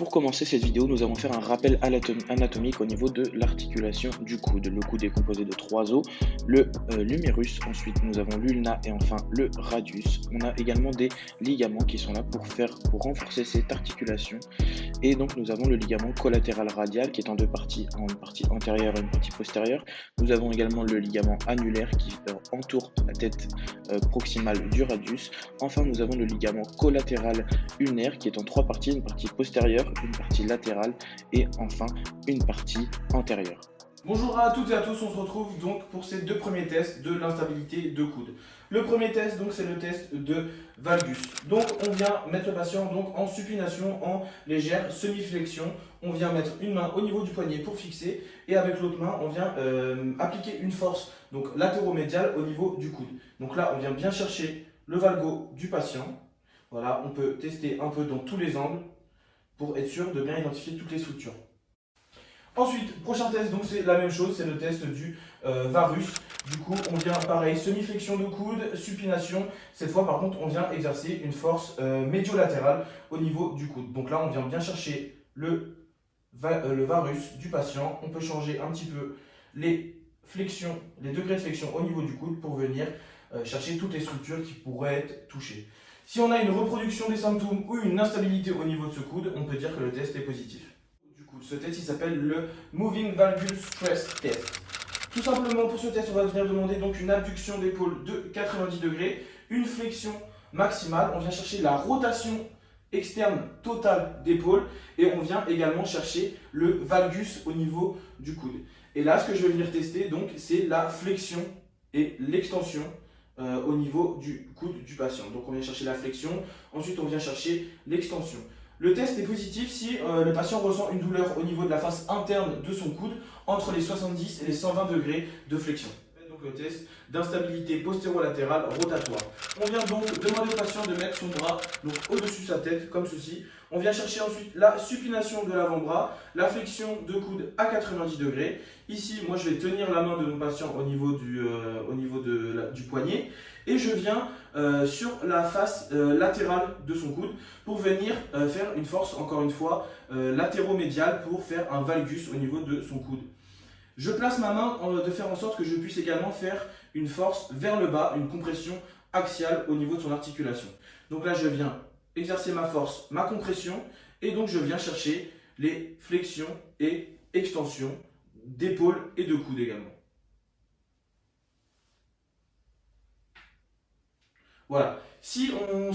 pour commencer cette vidéo, nous allons faire un rappel anatomique au niveau de l'articulation du coude. Le coude est composé de 3 os, l'humérus, ensuite nous avons l'ulna et enfin le radius. On a également des ligaments qui sont là pour renforcer cette articulation. Et donc nous avons le ligament collatéral radial qui est en deux parties, une partie antérieure et une partie postérieure. Nous avons également le ligament annulaire qui entoure la tête proximale du radius. Enfin nous avons le ligament collatéral ulnaire qui est en 3 parties, une partie postérieure, une partie latérale et enfin une partie antérieure. Bonjour à toutes et à tous, on se retrouve donc pour ces deux premiers tests de l'instabilité de coude. Le premier test, donc, c'est le test de valgus. Donc on vient mettre le patient donc, en supination, en légère semi-flexion. On vient mettre une main au niveau du poignet pour fixer et avec l'autre main on vient appliquer une force donc latéromédiale au niveau du coude. Donc là on vient bien chercher le valgo du patient. Voilà, on peut tester un peu dans tous les angles pour être sûr de bien identifier toutes les structures. Ensuite, prochain test, donc c'est la même chose, c'est le test du varus. Du coup, on vient pareil, semi-flexion de coude, supination. Cette fois, par contre, on vient exercer une force médio-latérale au niveau du coude. Donc là, on vient bien chercher le varus du patient. On peut changer un petit peu les flexions, les degrés de flexion au niveau du coude pour venir chercher toutes les structures qui pourraient être touchées. Si on a une reproduction des symptômes ou une instabilité au niveau de ce coude, on peut dire que le test est positif. Ce test il s'appelle le Moving Valgus Stress Test. Tout simplement pour ce test, on va venir demander donc une abduction d'épaule de 90 degrés, une flexion maximale, on vient chercher la rotation externe totale d'épaule et on vient également chercher le valgus au niveau du coude. Et là, ce que je vais venir tester, donc, c'est la flexion et l'extension au niveau du coude du patient. Donc on vient chercher la flexion, ensuite on vient chercher l'extension. Le test est positif si le patient ressent une douleur au niveau de la face interne de son coude entre les 70 et les 120 degrés de flexion. Donc le test d'instabilité postéro-latérale rotatoire. On vient donc demander au patient de mettre son bras au-dessus de sa tête comme ceci. On vient chercher ensuite la supination de l'avant-bras, la flexion de coude à 90 degrés. Ici, moi je vais tenir la main de mon patient au niveau du poignet et je viens sur la face latérale de son coude pour venir faire une force, encore une fois, latéromédiale pour faire un valgus au niveau de son coude. Je place ma main de faire en sorte que je puisse également faire une force vers le bas, une compression axiale au niveau de son articulation. Donc là, je viens exercer ma force, ma compression, et donc je viens chercher les flexions et extensions d'épaule et de coude également. Voilà. Si on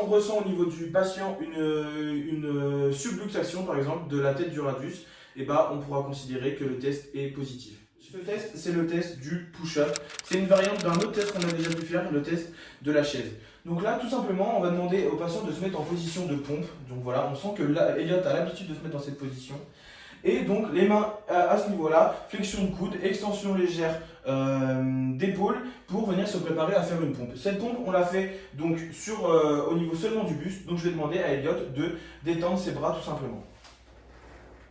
ressent au niveau du patient une subluxation, par exemple, de la tête du radius, eh ben, on pourra considérer que le test est positif. Ce test, c'est le test du push-up. C'est une variante d'un autre test qu'on a déjà pu faire, le test de la chaise. Donc là, tout simplement, on va demander au patient de se mettre en position de pompe. Donc voilà, on sent que Elliot a l'habitude de se mettre dans cette position. Et donc les mains à ce niveau-là, flexion de coude, extension légère d'épaule pour venir se préparer à faire une pompe. Cette pompe, on l'a fait donc au niveau seulement du buste. Donc je vais demander à Elliot de détendre ses bras tout simplement.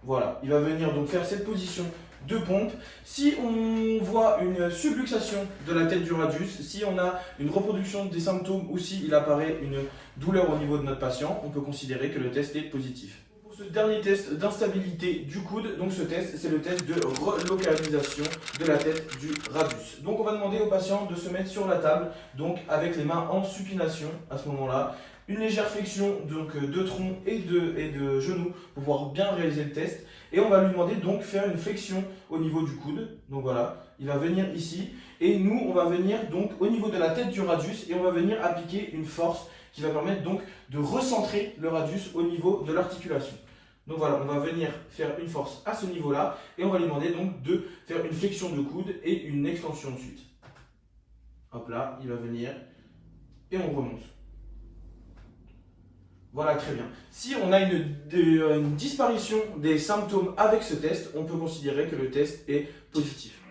Voilà, il va venir donc faire cette position de pompe. Si on voit une subluxation de la tête du radius, si on a une reproduction des symptômes ou si il apparaît une douleur au niveau de notre patient, on peut considérer que le test est positif. Pour ce dernier test d'instabilité du coude, donc ce test, c'est le test de relocalisation de la tête du radius. Donc on va demander au patient de se mettre sur la table, donc avec les mains en supination à ce moment-là. Une légère flexion donc, de tronc et de genou pour pouvoir bien réaliser le test. Et on va lui demander donc faire une flexion au niveau du coude. Donc voilà, il va venir ici. Et nous, on va venir donc au niveau de la tête du radius et on va venir appliquer une force qui va permettre donc de recentrer le radius au niveau de l'articulation. Donc voilà, on va venir faire une force à ce niveau-là et on va lui demander donc de faire une flexion de coude et une extension ensuite. Hop là, il va venir et on remonte. Voilà, très bien. Si on a une disparition des symptômes avec ce test, on peut considérer que le test est positif.